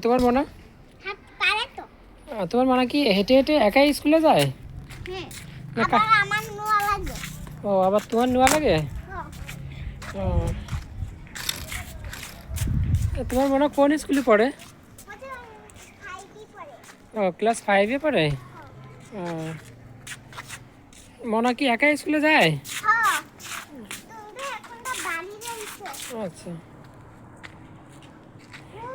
তোমার মনা হ্যাঁ পারে তো। তোমার মনা কি হেঁটে হেঁটে একাই স্কুলে যায়? হ্যাঁ না আবার আমার নোয়া লাগে। ও আবার তোমার নেওয়া লাগে? হ্যাঁ ও তোমার মনে কোন স্কুলে পড়ে? ওটা হাইটি পড়ে। ও ক্লাস 5-এ পড়ে। ও মনা কি একাই স্কুলে যায়? হ্যাঁ তুমি এখন তো বাড়ি যাইছো। আচ্ছা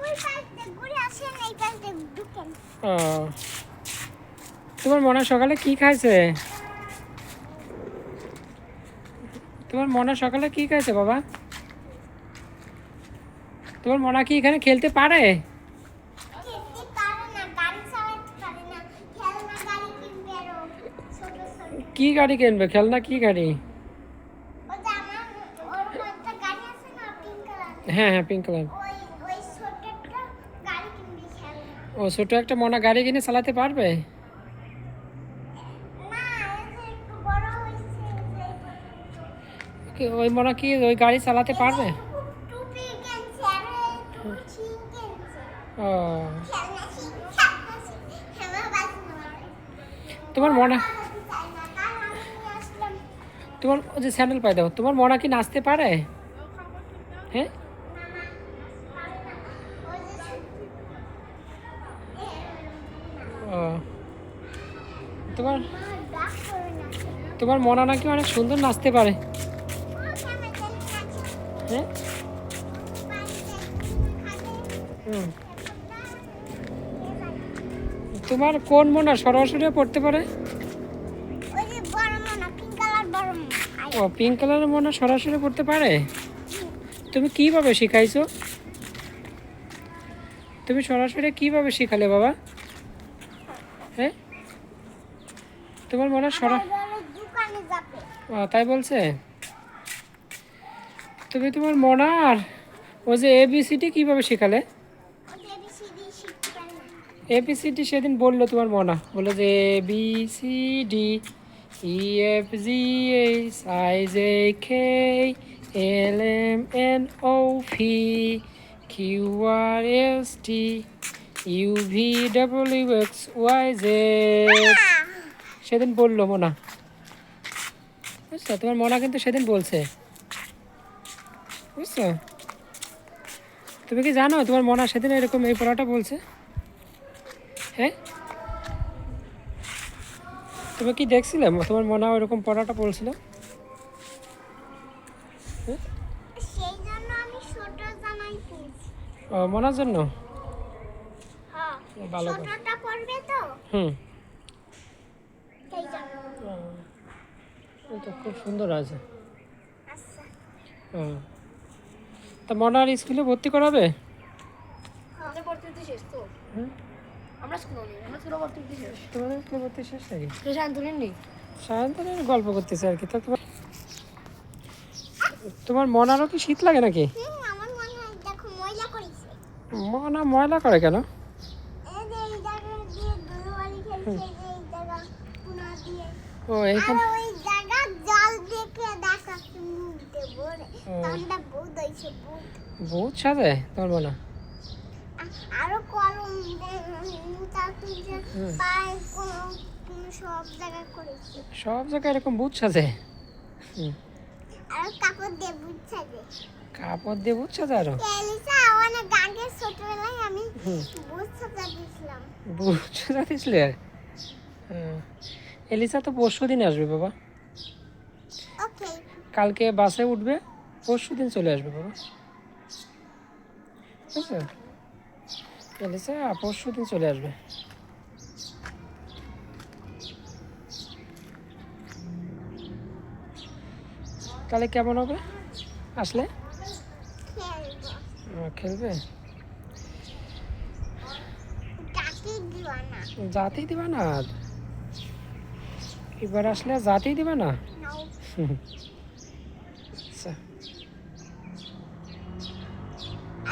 ওই পাশ দিয়ে ঘুরে আসেন এই পাশ দিয়ে ঢুকেন। ও তোমার মনা সকালে কি খাইছে? তোমার মনা সকালে কি খাইছে বাবা? তোমার মনা কি এখানে খেলতে পারে? খেলতে পারে না, গাড়ি চালাতে পারে না, খেলনা গাড়ি কিনবে আরো ছোট ছোট। কি গাড়ি কিনবে? খেলনা কি গাড়ি? ওই যে আমার ওর একটা গাড়ি আছে না পিঙ্ক কালার। হ্যাঁ হ্যাঁ পিঙ্ক কালার। ওই ওই ছোট একটা গাড়ি কিনবে খেলনা। ও ছোট একটা মনা গাড়ি কিনে চালাতে পারবে? না এই যে একটু বড় হয়েছে ওই মনা কি ওই গাড়ি চালাতে পারবে? টুপি কিনছে আর একটু ছিন কিনছে। ও খেলনা ছিন খেলনা ছিন খেলনা বাজি মারে। তোমার মনা বাজাতে চায় না, কাল আমি নিয়ে আসলাম। তোমার ওই যে স্যান্ডেল পাই দাও, তোমার মনা কি নাচতে পারে? হ্যাঁ মামা পারে না। ওই যে ও তোমার মা ডাক করে না। তোমার মনা নাকি অনেক সুন্দর নাচতে পারে। ও কেমন জানি নাচে। হ্যাঁ হুম তোমার কোন মনা সরাসরি পড়তে পারে? ওই যে বড় মনা পিঙ্ক কালার বড় মনা। ও পিঙ্ক কালারের মনা সরাসরি পড়তে পারে। তুমি কিভাবে শিখাইছো? তুমি সরাসরি কিভাবে শিখালে বাবা? হ্যাঁ তোমার মনে দোকানে যাবে। তাই বলছে। তুমি তোমার মনার ও যে এবিসিডি কিভাবে শেখালে? এবিসিডি শিখতে পারে না। এবিসিডি সেদিন বললো তোমার মনা, বললো যে এবিসিডি EFGHIJKLMNOPQRSTUVWXYZ সেদিন বললো মনা, বুঝছো? তোমার মনা কিন্তু সেদিন বলছে, বুঝছো? তুমি কি জানো তোমার মনা সেদিন এরকম এই পড়াটা বলছে? হ্যাঁ তুমি কি দেখছিলে তোমার মনা ওরকম পড়াটা বলছিল? হ্যাঁ? সেই জন্য আমি ছোট জামাই কিনছি। ও মনার জন্য হ্যাঁ ভালো কথা। ছোটটা পড়বে তো হুম সেই জন্য। এই তো খুব সুন্দর আছে। আচ্ছা তা মনার স্কুলে ভর্তি করাবে? আমাদের ভর্তি শেষ তো। হুম আমরা স্কুলে নেই, আমরা স্কুলে ভর্তি শেষ। তোমাদের স্কুলে ভর্তি শেষ নাকি? তো শান্তনির নেই। সায়ন্তনের গল্প করতেছে আর কি। তা তোমার মনারও কি শীত লাগে নাকি? আমার মনে হয় দেখো ময়লা করেছে। মনা ময়লা করে কেন? এই যে এই জায়গা দিয়ে ধুলোবালি খেলছে, এই যে এই জায়গা কোনা দিয়ে। ও এইখান আর ওই জায়গা জল দেখে দেখাচ্ছে মুখ দিয়ে ভরে। ঠান্ডা বহুত হয়েছে বহুত। বহুত সাজে তোমার মনা। আরো কলম মুতা তুলছে পায়ে সব জায়গায় করেছে। সব জায়গায় এরকম ভূত সাজে। আর কাপড় দিয়ে বুঝছে যে কাপড় দিয়ে ভূত সাজে আরো? এলিসা অনেক আগে ছোটবেলায় আমি বুঝতে দিয়েছিলাম। ভূত সাজা দিয়েছিলে? এলিসা তো পরশু দিন আসবে বাবা। ওকে কালকে বাসে উঠবে, পরশু দিন চলে আসবে বাবা, বুঝছো? এলিসা পরশু দিন চলে আসবে। তাহলে কেমন হবে আসলে? খেলবো। খেলবে? কাটি দিবা না। জাতি দিবা না? এবার আসলে জাতি দিবা না? নাও আচ্ছা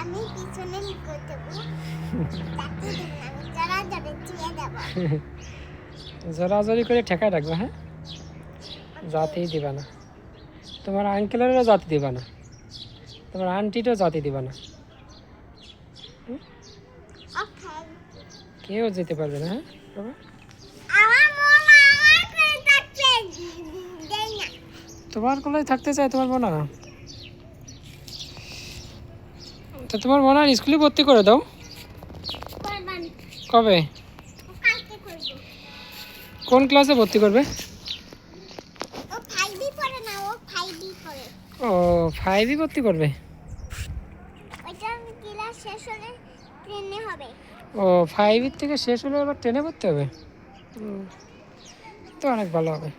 আমি পিছনে লিখে দেবো। কাটি দিন আমি জরা জরে চুয়ে দেবো। জোরাজোরি করে ঠেকায় রাখবে। হ্যাঁ জাতি দিবা না, তোমার আঙ্কেলেরও জাতি দিবা না, তোমার আন্টিরও জাতি দিবা না। ওকে কেউ যেতে পারবে না, হ্যাঁ বাবা? আমার মন আমার করে থাকছে দেই না তোমার কোলে থাকতে চাই তোমার বোনা? তো তোমার বোনার স্কুলে ভর্তি করে দাও। করবান কবে? ও কালকে করব কোন ক্লাসে ভর্তি করবে? ও 5 পড়ে না ও 5 পড়ে ও 5 ভর্তি করবে। ওইটা ক্লাস শেষ হলে 10 হবে ও 5 থেকে শেষ হলে আবার 10 ভর্তি হবে। তো অনেক ভালো হবে।